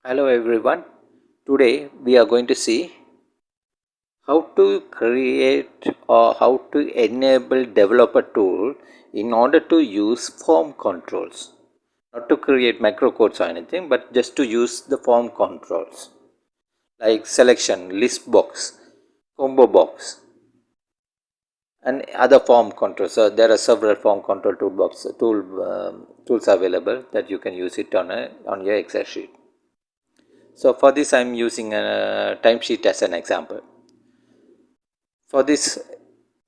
Hello everyone. Today we are going to see how to create or how to enable developer tool in order to use form controls. Not to create microcodes or anything, but just to use the form controls like selection, list box, combo box and other form controls. So there are several form control tools available that you can use it on your Excel sheet. So for this I am using a timesheet as an example. For this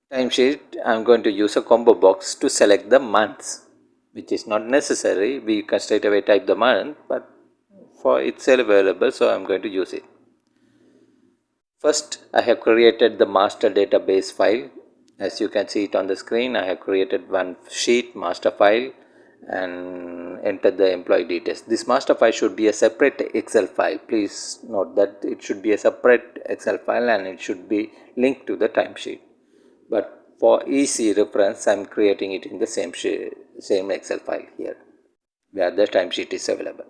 timesheet I am going to use a combo box to select the months, which is not necessary. We can straight away type the month, but for itself available, so I am going to use it. First I have created the master database file. As you can see it on the screen, I have created one sheet master file and entered the employee details. This master file should be a separate Excel file. Please note that it should be a separate Excel file and it should be linked to the timesheet. But for easy reference I am creating it in the same Excel file here where the timesheet is available.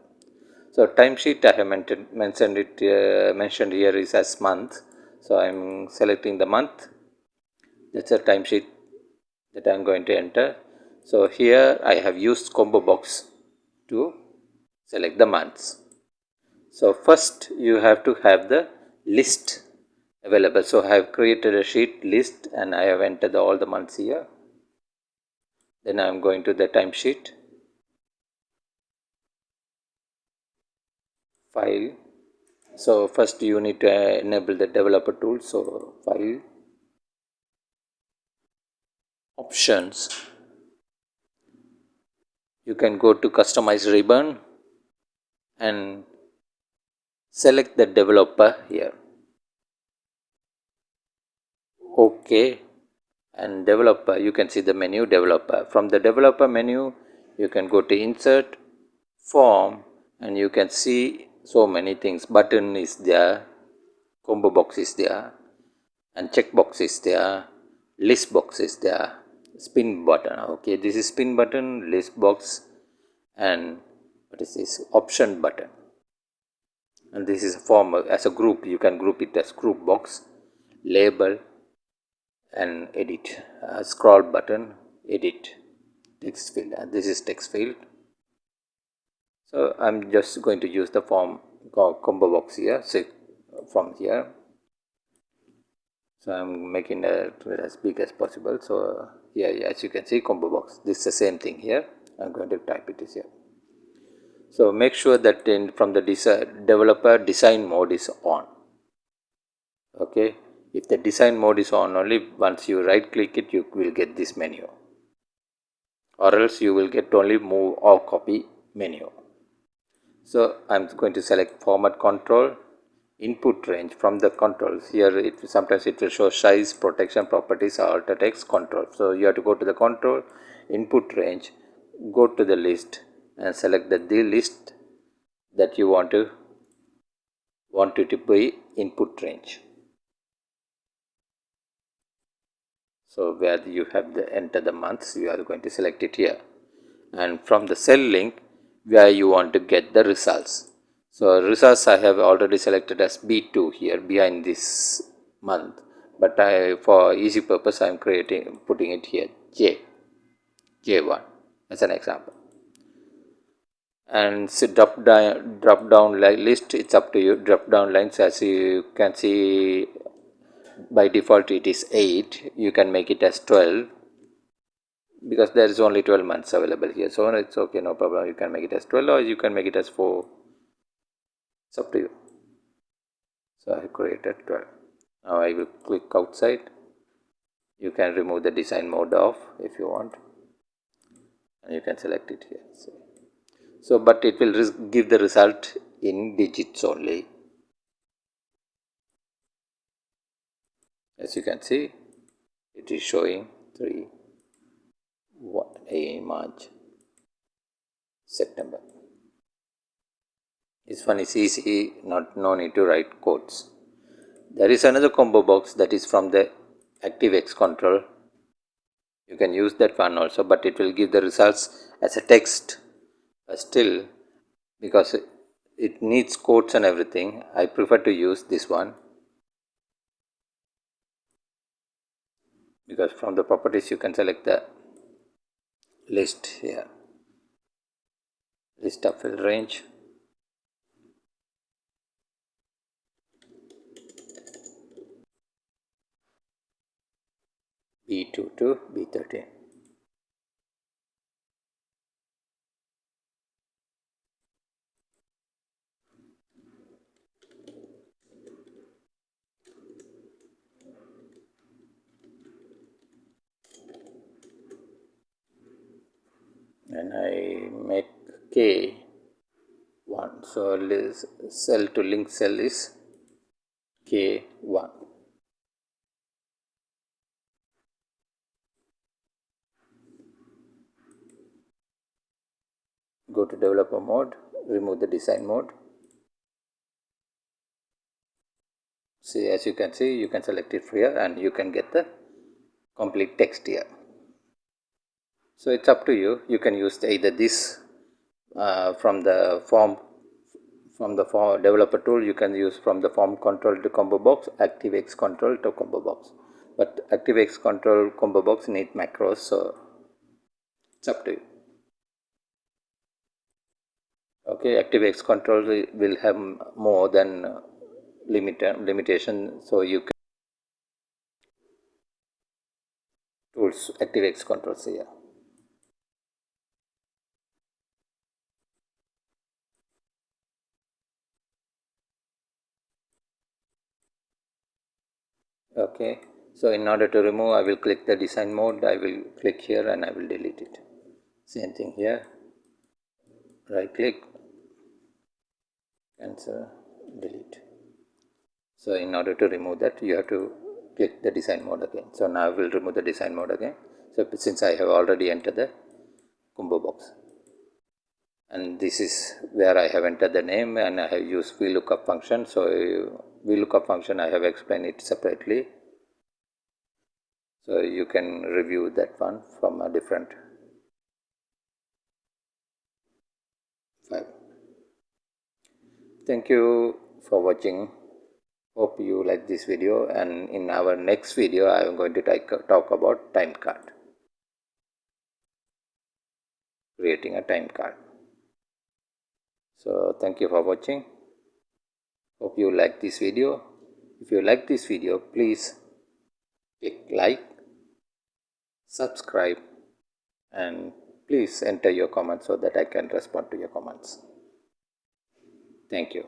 So timesheet I have mentioned here is as month. So I am selecting the month. That's a timesheet that I am going to enter. So here I have used combo box to select the months. So first you have to have the list available. So I have created a sheet list and I have entered all the months here. Then I am going to the timesheet, file. So first you need to enable the developer tool. So file, options. You can go to customize ribbon and select the developer here. OK, and developer, you can see the menu developer. From the developer menu you can go to insert, form, and you can see so many things. Button is there, combo box is there, and checkbox is there, list box is there, spin button. Okay, this is spin button, list box, and what is this, option button. And this is a form as a group. You can group it as group box, label, and edit. Scroll button, edit, text field. This is text field. So I'm just going to use the form combo box here. So from here, so I'm making it as big as possible. So here, as you can see, combo box. This is the same thing here. I'm going to type it here. So make sure that from the developer design mode is on. Okay, if the design mode is on, only once you right click it you will get this menu, or else you will get only move or copy menu. So I'm going to select format control, input range. From the controls here, sometimes it will show size, protection, properties, alter text, control. So you have to go to the control, input range, go to the list and select the list that you want it to be input range. So where you have the enter the months, you are going to select it here, and from the cell link where you want to get the results. So results I have already selected as B2 here behind this month, but for easy purpose I am putting it here J1 as an example. And so drop down list, it's up to you. Drop down lines, as you can see, by default it is 8. You can make it as 12 because there is only 12 months available here. So it's okay, no problem. You can make it as 12 or you can make it as 4. It's up to you. So I created 12. Now I will click outside. You can remove the design mode off if you want, and you can select it here. So but it will give the result in digits only. As you can see, it is showing 3, March, September. This one is easy, no need to write codes. There is another combo box that is from the ActiveX control. You can use that one also, but it will give the results as a text. Still, because it needs quotes and everything. I prefer to use this one because from the properties you can select the list here, list of field range, B2 to B13. And I make K1. So cell to link cell is K1. Go to developer mode, remove the design mode. See, as you can see, you can select it here and you can get the complete text here. So it's up to you. You can use either this from the form developer tool. You can use from the form control to combo box, ActiveX control to combo box. But ActiveX control combo box need macros, so it's up to you. Okay, ActiveX control will have more than limitation, so you can tools ActiveX controls here. Okay, so in order to remove, I will click the design mode. I will click here and I will delete it. Same thing here. Right click, cancel, delete. So in order to remove that, you have to click the design mode again. So now I will remove the design mode again. So since I have already entered the combo box, and this is where I have entered the name and I have used VLOOKUP function. So VLOOKUP function I have explained it separately. So you can review that one from a different file. Thank you for watching. Hope you like this video, and in our next video I am going to talk about time card, creating a time card. So thank you for watching. Hope you like this video. If you like this video, please click like, subscribe, and please enter your comments so that I can respond to your comments. Thank you.